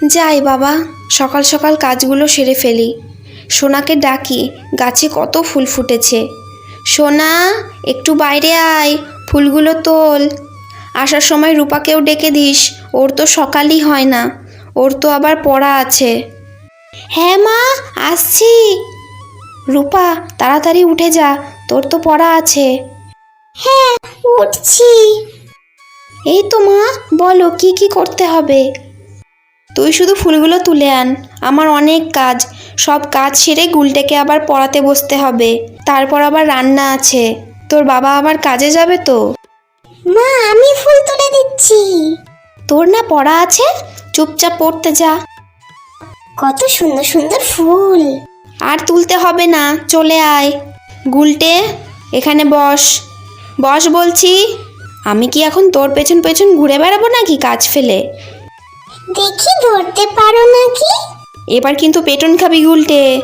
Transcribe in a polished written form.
যাই বাবা, সকাল সকাল কাজগুলো সেরে ফেলি। সোনাকে ডাকি, গাছে কত ফুল ফুটেছে। সোনা, একটু বাইরে আয়, ফুলগুলো তোল। আসার সময় রূপাকেও ডেকে দিস, ওর তো সকালই হয় না, ওর তো আবার পড়া আছে। হ্যাঁ মা, আসছি। রূপা, তাড়াতাড়ি উঠে যা, তোর তো পড়া আছে। হ্যাঁ, উঠছি। এই তো মা, বলো কি কি করতে হবে? তুই শুধু ফুলগুলো তুলে আন, আমার অনেক কাজ। সব কাজ সেরে গুলটেকে আবার পড়াতে বসতে হবে, তারপর আবার রান্না আছে। তোর বাবা আবার কাজে যাবে তো। মা, আমি ফুল তুলে দিচ্ছি। তোর না পড়া আছে, চুপচাপ পড়তে যা। কত সুন্দর সুন্দর ফুল। আর তুলতে হবে না, চলে আয়। গুলটে, এখানে বস। বস বলছি। আমি কি এখন তোর পেছন পেছন ঘুরে বেড়াবো নাকি কাজ ফেলে? দেখি ধরতে পারো নাকি। এবার কিন্তু পেটন খাবি গুলটে।